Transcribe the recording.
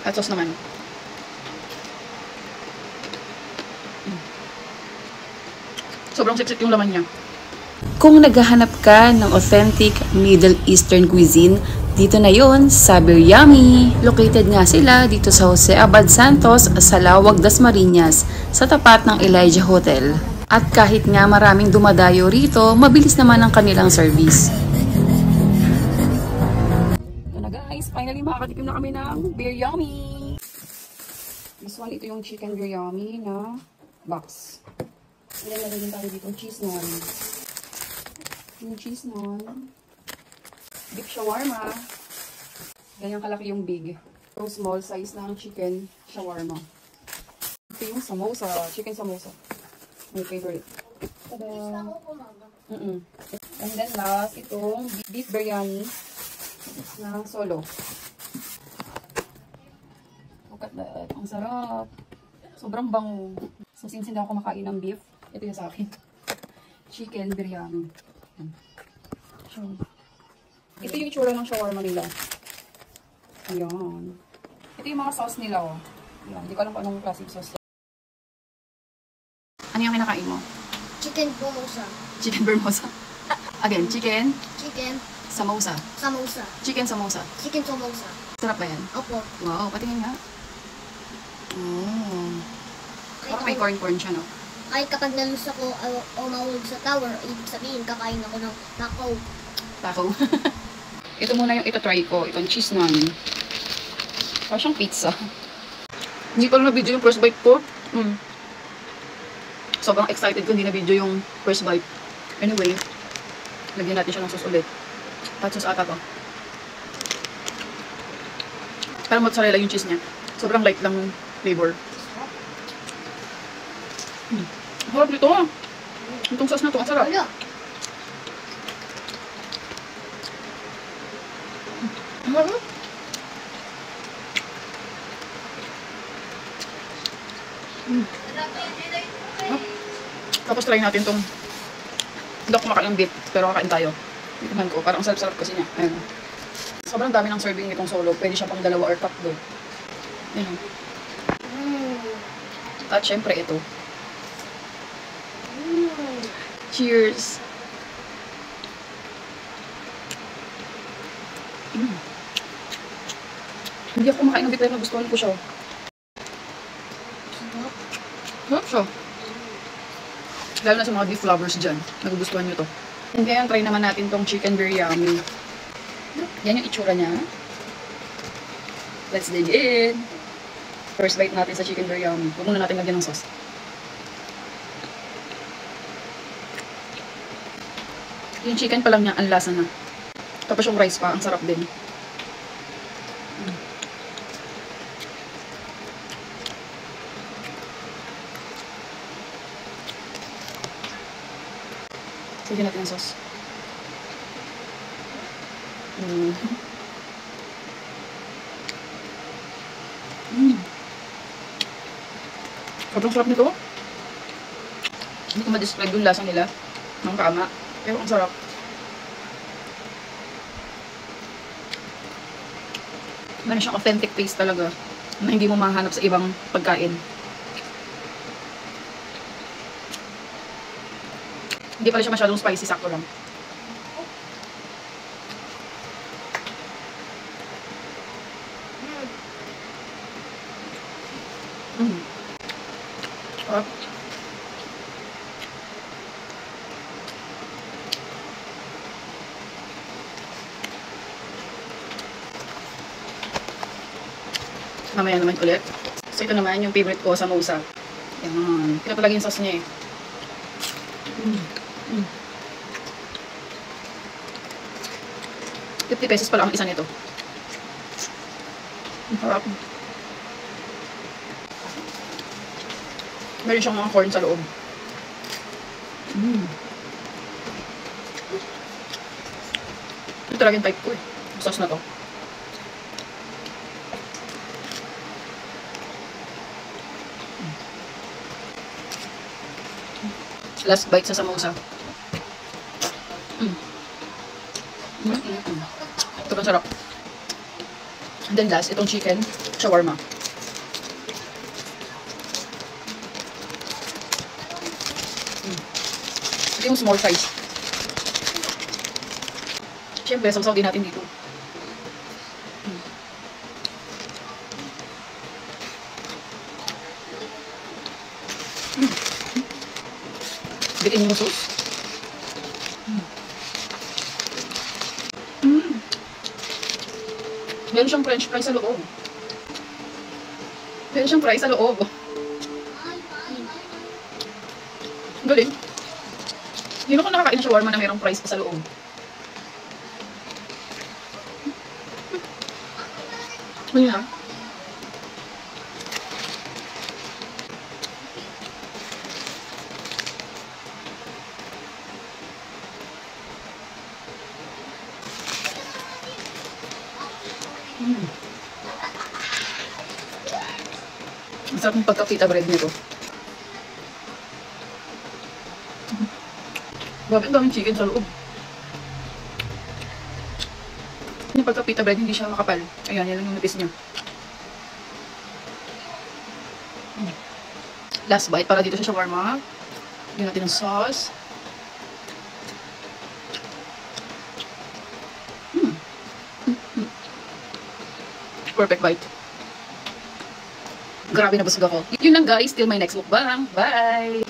Hot sauce naman. Sobrang siksik yung laman niya. Kung naghahanap ka ng authentic Middle Eastern cuisine, dito na yon sa Biryami. Located nga sila dito sa Jose Abad Santos sa Lawag, Dasmariñas, sa tapat ng Elijah Hotel. At kahit nga maraming dumadayo rito, mabilis naman ang kanilang service. Ito na guys, finally makakatikim na kami ng Biryami. This one, ito yung chicken biryami na box. And then nalagyan tayo dito cheese naan. Yung cheese naan. Beef shawarma. Ganyan kalaki yung big. Yung small size ng chicken shawarma. Ito yung samosa. Chicken samosa. My favorite. Tada! And then last, itong beef biryani na solo. Look at that. Ang sarap. Sobrang bango. So since hindi ako kumakain ng beef, ito yung sa akin. Chicken biryani. So, ito yung itsura ng shawarma nila. Ayan. Ito yung mga sauce nila, oh. Ayan. Hindi ko alam kung anong classic sauce. Ano yung kinakain mo? Chicken samosa. Chicken bermosa. Again, chicken Chicken samosa. samosa. Chicken samosa. Chicken samosa. Sarap ba yan? Opo. Wow, patingin nga. Oh. Parang may corn siya, no? Kahit kapag nalus ako o mahulog sa tower, ibig sabihin kakain ako ng taco. Taco. Ito muna yung ito-try ko. Itong cheese naan. Parang siyang pizza. Hindi pa lang na-video yung first bite ko. Sobrang excited ko hindi na-video yung first bite. Anyway, lagyan natin siya ng sauce ulit. Hot sauce ata to. Parang mozzarella yung cheese niya. Sobrang light lang flavor. Harap nito ah. Itong sauce na to, ang sarap. Wala. Ang sarap. Tapos try natin tong hindi ako kumakain ng beef, pero kakain tayo. Tingnan ko, parang sarap-sarap kasi niya. Ayun. Sobrang dami ng serving nitong solo. Pwede siya pang 2 or 3. Ayun. At syempre ito. Cheers! Hindi ako kumakain ng beef, pero nagustuhan ko siya. Sarap siya. Lalo na sa mga beef lovers dyan. Nagugustuhan nyo to. And ngayon, try naman natin tong chicken biryami. Yan yung itsura niya. Let's dig in. First bite natin sa chicken biryami. Huwag muna natin lagyan ng sauce. Yung chicken pa lang niya, ang lasa na. Tapos yung rice pa, ang sarap din. Sige natin ang sauce. Sobrang sarap nito. Hindi ko ma-describe yung lasa nila ng tama. Pero ang sarap. Meron siyang authentic taste talaga na hindi mo mahanap sa ibang pagkain. Hindi pala siya masyadong spicy, sakto lang. Sarap. Mamaya naman ulit. So ito naman yung favorite ko, samosa. Yan. Ito talaga yung sauce niya eh. 50 pesos pala ang isa nito. Ang sarap. Meron siyang mga corn sa loob. Ito talaga yung type ko eh. Sauce na to. Last bite sa samosa. Ito ang sarap. And then last, itong chicken shawarma. Ito yung small size. Siyempre, sausaw din natin dito. Bitin yung sauce. Meron siyang french fries sa loob. Meron siyang fries sa loob. Galing. Hindi ako nakakain ng shawarma na mayroong fries pa sa loob. Ano yan? Ang sarap ng pagka-pita bread nito. Grabe, ang daming chicken sa loob. Yung pagka-pita bread, hindi siya makapal. Ayan, yan lang yung nipis niya. Last bite para dito sa shawarma. Lagyan natin ng sauce. Perfect bite. Grabe na busog ako. Yun lang guys, till my next mukbang. Bye!